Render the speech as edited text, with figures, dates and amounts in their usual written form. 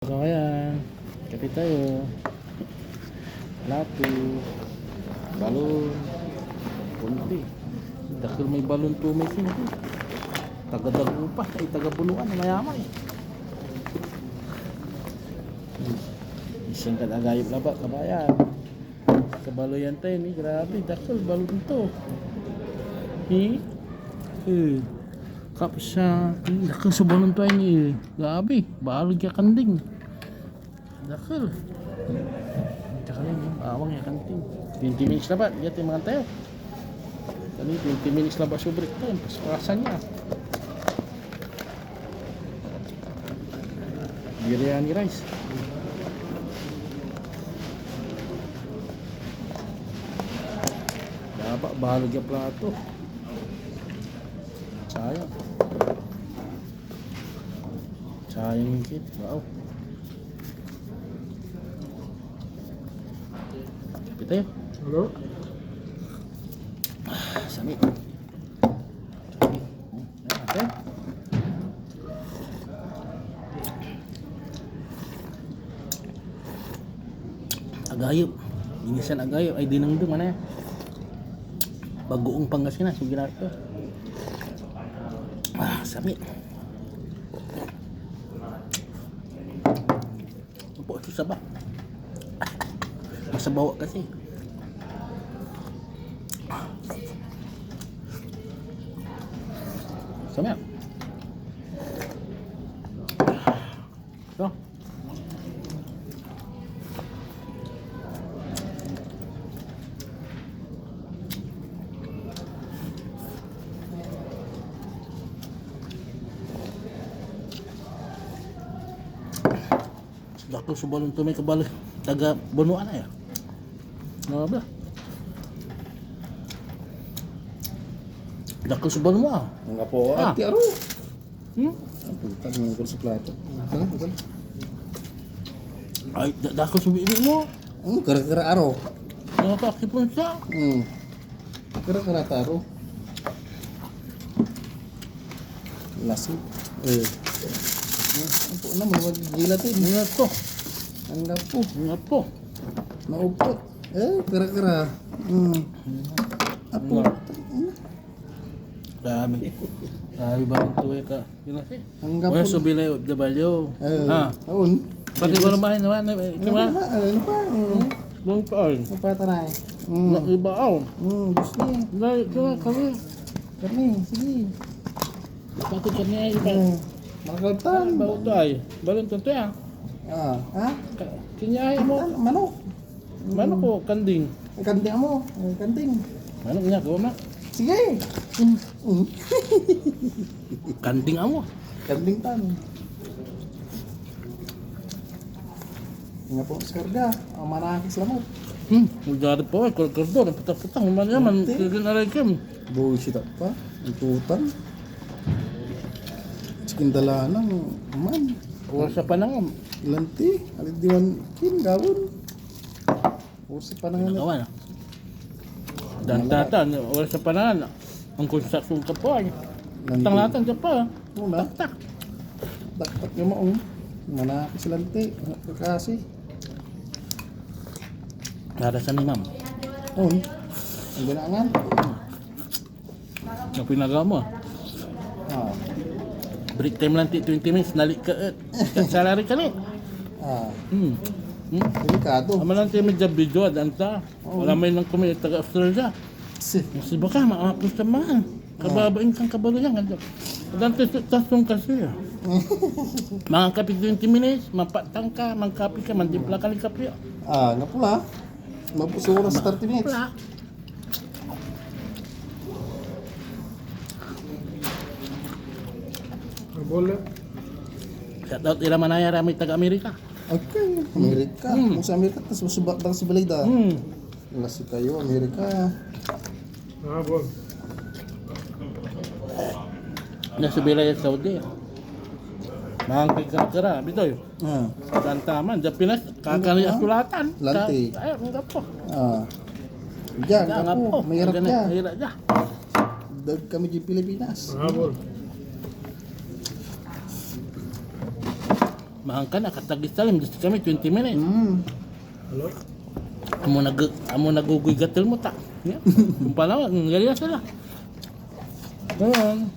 So ayan, kape tayo. Lato, balon, kunti. Dakil may balon to may sindi. Taga-dagupa, ay taga-bunuan, mayaman eh. Isang kadagayop laba, kabayan. Kabaloyan tayo ni, grabe, dakil balon to. Kapsa, dakil sa balon to ay ni, grabe, balon kaya kanding. Dakil. Tsaka yun, awang ya kanting. 20 minutes na ba? Lihat yung mga tayo. Kani 20 minutes na ba subrik to? Pasparasan niya. Biryani rice. Dapat bahalog yung plato. Sayang. Sayang yung kit. Wow. Tayo. Halo? Sami. Okay. Agayop. Inisan agayop ay dinangdong mana ya. Bagoong Pangasinan so ginagawa. Sami. Opo susah ba? Masa bawa kasi. Sama. So. Dako sa balon to may kabalo taga bunuan na ya. Ano ba? Dako sa balon mo. Enggak po, ati aro. Puta, ngungkol sa plato. Bukan. Ay, dako sa bibi mo. Kira-kira aro. Ano ka kipon siya? Kira-kira taro. Lasi. Apa nama gila tuh? Ingat po. Anggap po. Ingat po. Naupot. Kira-kira. Apa? Dami. Dami ba ito eh ka? Yun na siya. Anggap Wala po. subili o dabalyo. Ha? Taon. Pati ba naman naman? Ano Kima? pa? Buong paon. Apa tanay? Nakibaaw. Gusto niya. Dahil kaya kami. Kami, sige. Pati kami ay iba. Makaltan. Bawa ito ay. Balon ito ito yan. Ha? Kinyay mo. Manok. Mana ko kanding? Kanting mo. Kanting. Mana niya ko ma? Sige. Kanding amo. Kanting tan. Nga po sa karga. Ang manakis lamot. Magdari po ay kordor. Putak-putak. Umanya man. Kagin aray kem. Bullshit apa? Ikutan. Cikin dalanang. Man. Wala sa panangam. Lanti. Alit diwan kin. Gawon. Usi panangan. Kawan. Dan tatan. Wala sa panangan. Ang konstruksyon ka po ay. Tanglatan ka pa. Una. Tak. Tak yung maong. Manakis lanti. Kakasi. Nara sa ni ma'am. Ang ginangan. Ang pinagawa mo. Break time lang 20 minutes. Nalik ka. Salary ka ni. Delikado. Ama lang tayo medyo video at anta. Wala may nang kumit taga Australia. Kasi baka maapos sa mahal. Kababain kang kabalo yan. Dante tasong kasi. Mga kapi 20 minutes. Mapatang ka. Mangkapi ka. Mandimpla ka ng kapi. Nga pula. Mapuso oras 30 minutes. Wala. Bola. Shout out ila manaya ramay taga Amerika. Okay, Amerika. Kung sa Amerika, tas masubak lang sa balida. Lasi kayo, Amerika. Bol. Nasa Bilay at Saudi. Mga kikakara. Bitoy. Tantaman. Diyan Pinas. Kakari asulatan. Lanti. Ay, enggak po. Diyan, Enggak ako, po. mahirap dyan. Mahirap dyan. Dag kami di Pilipinas. Bol. Maangkan nakatagis talim dito kami 20 minutes. Hello? Amo nagugoy gatel mo ta. Yeah. Kung pala, ang galiya sila. Ayun.